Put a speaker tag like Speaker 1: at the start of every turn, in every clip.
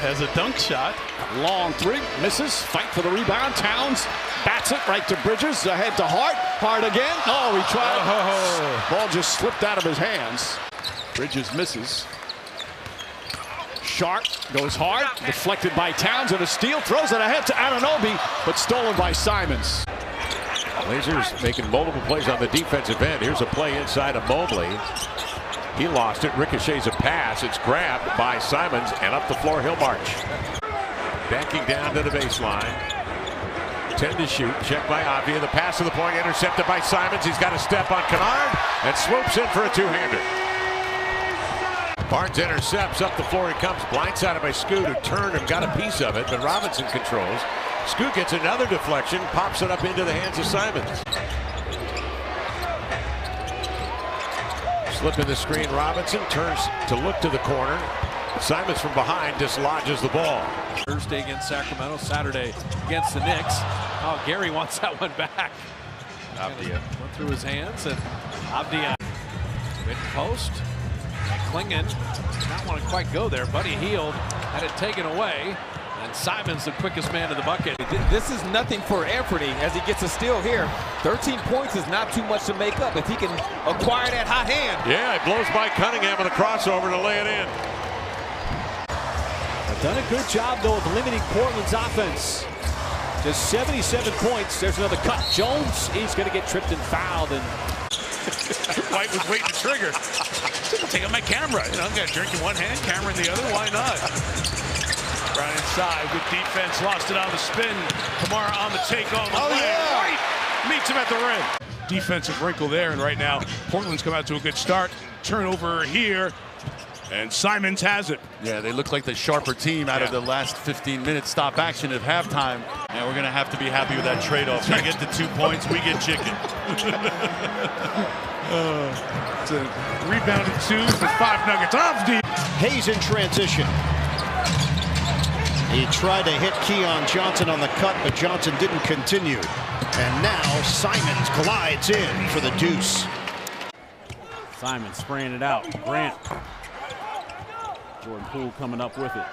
Speaker 1: has a dunk shot.
Speaker 2: Long three, misses, fight for the rebound. Towns bats it right to Bridges, ahead to Hart. Hart again. Oh, he tried.
Speaker 1: Oh.
Speaker 2: Ball just slipped out of his hands. Bridges misses. Sharp goes hard, deflected by Towns, and a steal, throws it ahead to Anfernee, but stolen by Simons.
Speaker 3: Blazers making multiple plays on the defensive end. Here's a play inside of Mobley. He lost it, ricochets a pass. It's grabbed by Simons, and up the floor he'll march. Backing down to the baseline. 10 to shoot, checked by Avdia. The pass to the point, intercepted by Simons. He's got a step on Kennard, and swoops in for a two-hander. Barnes intercepts, up the floor he comes, blindsided by Scoot, who turned and got a piece of it, but Robinson controls. Scoot gets another deflection, pops it up into the hands of Simons. Slipping the screen, Robinson turns to look to the corner. Simons from behind dislodges the ball.
Speaker 1: Thursday against Sacramento, Saturday against the Knicks. Oh, Gary wants that one back.
Speaker 4: Avdia
Speaker 1: went through his hands, and Avdia mid post. Klingon did not want to quite go there. Buddy Hield had it taken away. And Simons, the quickest man to the bucket.
Speaker 5: This is nothing for Anfernee as he gets a steal here. 13 points is not too much to make up if he can acquire that hot hand.
Speaker 3: Yeah, it blows by Cunningham with a crossover to lay it in.
Speaker 2: They've done a good job, though, of limiting Portland's offense. Just 77 points. There's another cut. Jones, he's going to get tripped and fouled. And
Speaker 1: White was waiting to trigger. Take out my camera. You know, I'm going to drink in one hand, camera in the other. Why not? Right inside, good defense, lost it on the spin. Kamara on the take on the play.
Speaker 2: Yeah.
Speaker 1: White meets him at the rim.
Speaker 6: Defensive wrinkle there, and right now Portland's come out to a good start. Turnover here, and Simons has it.
Speaker 4: Yeah, they look like the sharper team out of the last 15 minutes. Stop action at halftime. And we're going to have to be happy with that trade-off. They get the 2 points, we get chicken.
Speaker 6: It's a rebounded 2 for 5 Nuggets. Off deep.
Speaker 2: Hayes in transition. He tried to hit Keon Johnson on the cut, but Johnson didn't continue. And now Simons glides in for the deuce.
Speaker 7: Simons spraying it out. Grant. Jordan Poole coming up with it.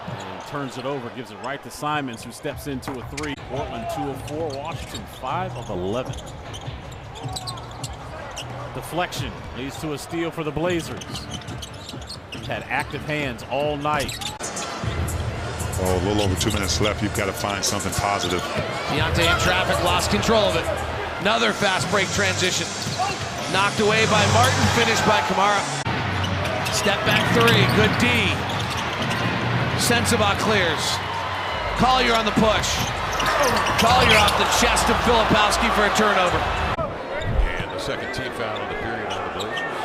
Speaker 7: And turns it over, gives it right to Simons, who steps into a 3. Portland 2 of 4, Washington 5 of 11. Deflection leads to a steal for the Blazers. He's had active hands all night.
Speaker 8: Oh, a little over 2 minutes left. You've got to find something positive.
Speaker 9: Deontay in traffic, lost control of it. Another fast break transition. Knocked away by Martin, finished by Kamara. Step back 3, good D. Sensabaugh clears. Collier on the push. Collier off the chest of Filipowski for a turnover.
Speaker 3: And the second team foul in the period on the Blazers.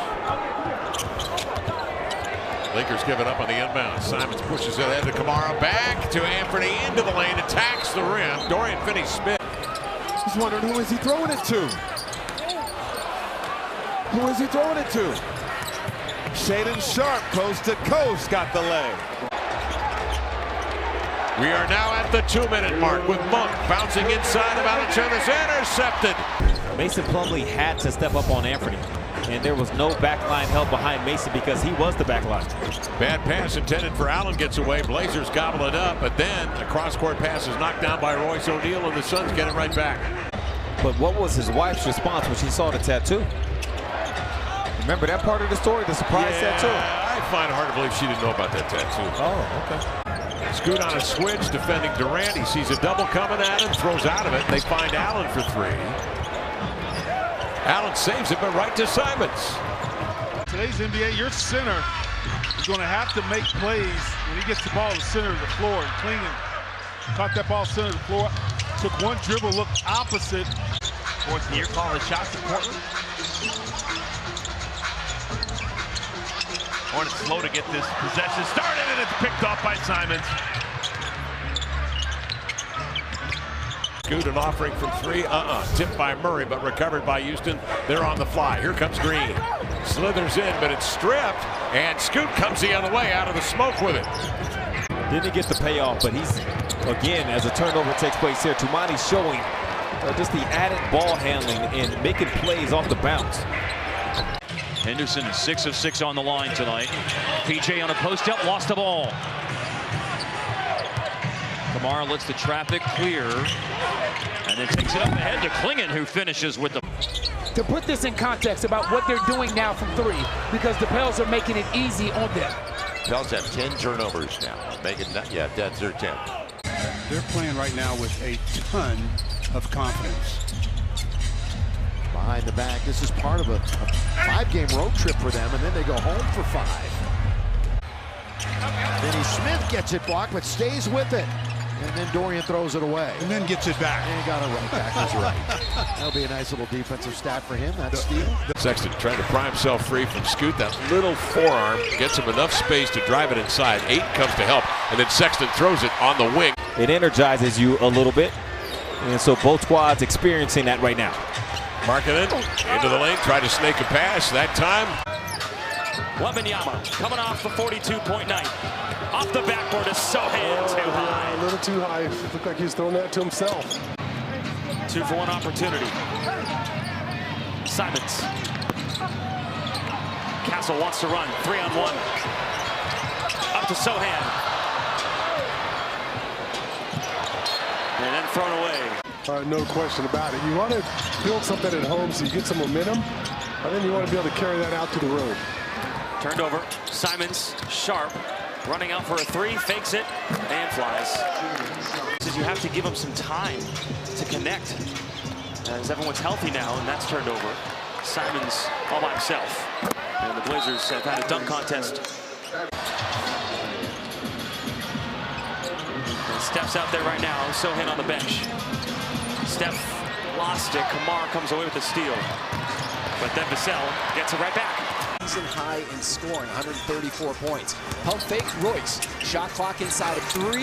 Speaker 3: Lakers give it up on the inbound. Simons pushes it ahead to Kamara. Back to Anfernee into the lane. Attacks the rim. Dorian Finney-Smith.
Speaker 5: He's wondering who is he throwing it to? Who is he throwing it to? Shaedon Sharp, coast to coast, got the leg.
Speaker 3: We are now at the 2-minute mark with Monk bouncing inside of Valanciunas, intercepted.
Speaker 5: Mason Plumlee had to step up on Anfernee, and there was no backline help behind Mason because he was the backline.
Speaker 3: Bad pass intended for Allen, gets away. Blazers gobble it up, but then a cross-court pass is knocked down by Royce O'Neal, and the Suns get it right back.
Speaker 5: But what was his wife's response when she saw the tattoo? Remember that part of the story, the surprise tattoo?
Speaker 3: I find it hard to believe she didn't know about that tattoo.
Speaker 5: Oh, okay.
Speaker 3: Scoot on a switch, defending Durant. He sees a double coming at him, throws out of it. They find Allen for 3. Allen saves it, but right to Simons.
Speaker 6: Today's NBA, your center is going to have to make plays when he gets the ball to the center of the floor. And Klingon caught that ball center of the floor, took one dribble, looked opposite.
Speaker 4: Fourth year calling the shots to Portland. Hornets slow to get this possession started, and it's picked off by Simons.
Speaker 3: Scoot, an offering from 3. Tipped by Murray, but recovered by Houston. They're on the fly. Here comes Green. Slithers in, but it's stripped. And Scoot comes the other way out of the smoke with it.
Speaker 5: Didn't get the payoff, but he's, again, as a turnover takes place here, Tumani's showing just the added ball handling and making plays off the bounce.
Speaker 10: Henderson 6 of 6 on the line tonight. PJ on a post up, lost the ball. Kamara lets the traffic clear and then takes it up ahead to Klingon, who finishes with the.
Speaker 11: To put this in context about what they're doing now from three, because the Pels are making it easy on them.
Speaker 3: Pels have 10 turnovers now. That's their 10.
Speaker 12: They're playing right now with a ton of confidence.
Speaker 13: Behind the back, this is part of a 5-game road trip for them, and then they go home for 5. Denny Smith gets it blocked, but stays with it. And then Dorian throws it away.
Speaker 12: And then gets it back.
Speaker 13: And he got it right back. That's right. That'll be a nice little defensive stat for him. That steal.
Speaker 3: Sexton trying to pry himself free from Scoot. That little forearm gets him enough space to drive it inside. Ayton comes to help, and then Sexton throws it on the wing.
Speaker 5: It energizes you a little bit. And so both squads experiencing that right now.
Speaker 3: Markkanen into the lane, try to snake a pass. That time.
Speaker 10: Wembanyama coming off the 42-point night. Off the backboard is Sohan too high.
Speaker 14: A little too high. Looked like he's throwing that to himself.
Speaker 10: 2-for-1 opportunity. Simons. Castle wants to run. 3-on-1. Up to Sohan. And then thrown away.
Speaker 14: No question about it. You want to build something at home so you get some momentum, and then you want to be able to carry that out to the road.
Speaker 10: Turned over. Simons, sharp, running out for a 3, fakes it, and flies. Says you have to give him some time to connect. As everyone's healthy now, and that's turned over. Simons all by himself. And the Blazers have had a dunk contest. And Steph's out there right now. Sohan on the bench. Steph lost it. Kamara comes away with the steal. But then Vassell gets it right back.
Speaker 9: Season high in scoring, 134 points. Pump fake, Royce. Shot clock inside of 3.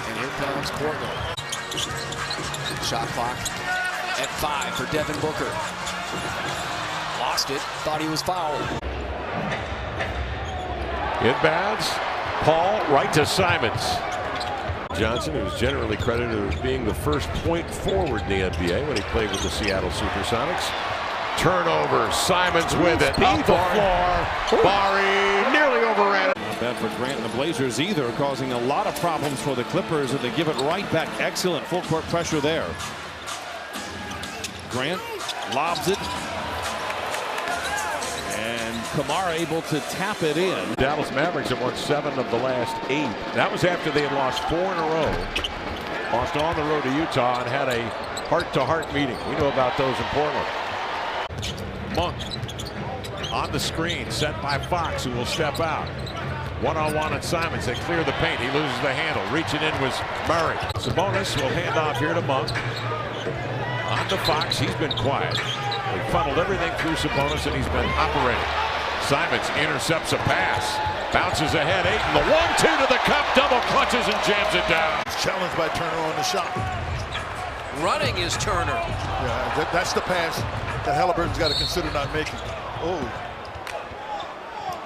Speaker 9: And here comes Portland. Shot clock at 5 for Devin Booker. Lost it, thought he was fouled.
Speaker 3: Inbounds. Paul right to Simons. Johnson, who's generally credited as being the first point forward in the NBA when he played with the Seattle Supersonics. Turnover, Simons with it, up the floor. Bari nearly overran it.
Speaker 2: Not bad for Grant and the Blazers either, causing a lot of problems for the Clippers, and they give it right back. Excellent full court pressure there. Grant lobs it. And Kamara able to tap it in.
Speaker 3: Dallas Mavericks have won 7 of the last 8. That was after they had lost 4 in a row. Lost on the road to Utah and had a heart-to-heart meeting. We know about those in Portland. Monk on the screen, set by Fox, who will step out. One-on-one on Simons. They clear the paint. He loses the handle. Reaching in was Murray. Sabonis will hand off here to Monk. On to Fox. He's been quiet. They funneled everything through Sabonis, and he's been operating. Simons intercepts a pass. Bounces ahead. Ayton, the 1-2 to the cup. Double clutches and jams it down.
Speaker 15: Challenged by Turner on the shot.
Speaker 9: Running is Turner.
Speaker 15: Yeah, that's the pass that Halliburton's got to consider not making. Oh.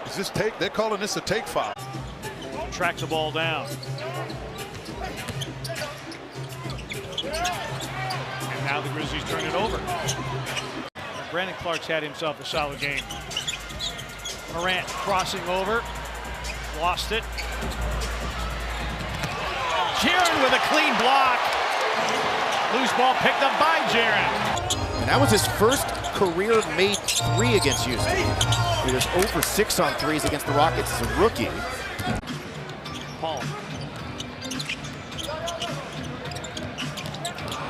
Speaker 15: Is this take? They're calling this a take foul.
Speaker 1: Track the ball down. And now the Grizzlies turn it over. Brandon Clark's had himself a solid game. Morant crossing over. Lost it. Jaren with a clean block. Loose ball picked up by Jaren.
Speaker 16: And that was his first career made 3 against Houston. He was 0 for 6 on 3s against the Rockets as a rookie.
Speaker 10: Paul.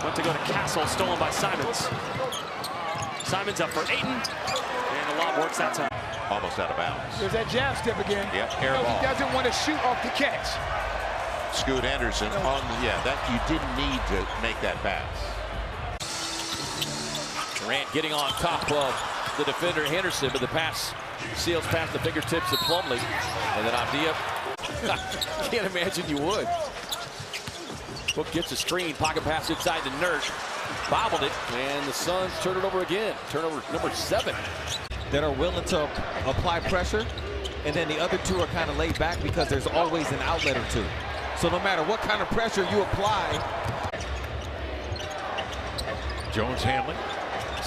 Speaker 10: Went to go to Castle, stolen by Simons. Simons up for Ayton. And the lob works that time.
Speaker 3: Almost out of bounds.
Speaker 11: There's that jab step again.
Speaker 3: Yep, air ball.
Speaker 11: He doesn't want to shoot off the catch.
Speaker 3: Scoot Anderson on, that you didn't need to make that pass.
Speaker 9: Durant getting on top of the defender Henderson, but the pass seals past the fingertips of Plumlee. And then Avdija, can't imagine you would. Book gets a screen, pocket pass inside to Nurse. Bobbled it, and the Suns turn it over again. Turnover number 7.
Speaker 5: That are willing to apply pressure, and then the other 2 are kind of laid back because there's always an outlet or 2. So no matter what kind of pressure you apply.
Speaker 3: Jones handling.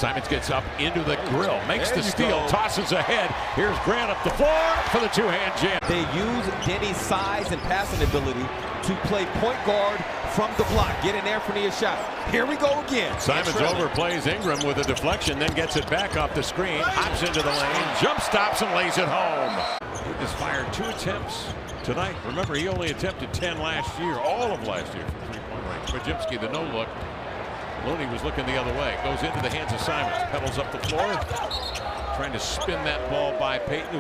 Speaker 3: Simons gets up into the grill, makes
Speaker 5: There
Speaker 3: the
Speaker 5: you
Speaker 3: steal,
Speaker 5: go.
Speaker 3: tosses ahead. Here's Grant up the floor for the two-hand jam.
Speaker 5: They use Denny's size and passing ability to play point guard from the block. Get an Anfernee a shot. Here we go again.
Speaker 3: Simons overplays Ingram with a deflection, then gets it back off the screen, hops into the lane, jump stops and lays it home. He just fired 2 attempts tonight. Remember, he only attempted 10 last year, all of last year from three-point range. Bajimski, the no-look. Looney was looking the other way. Goes into the hands of Simons. Pedals up the floor. Trying to spin that ball by Payton.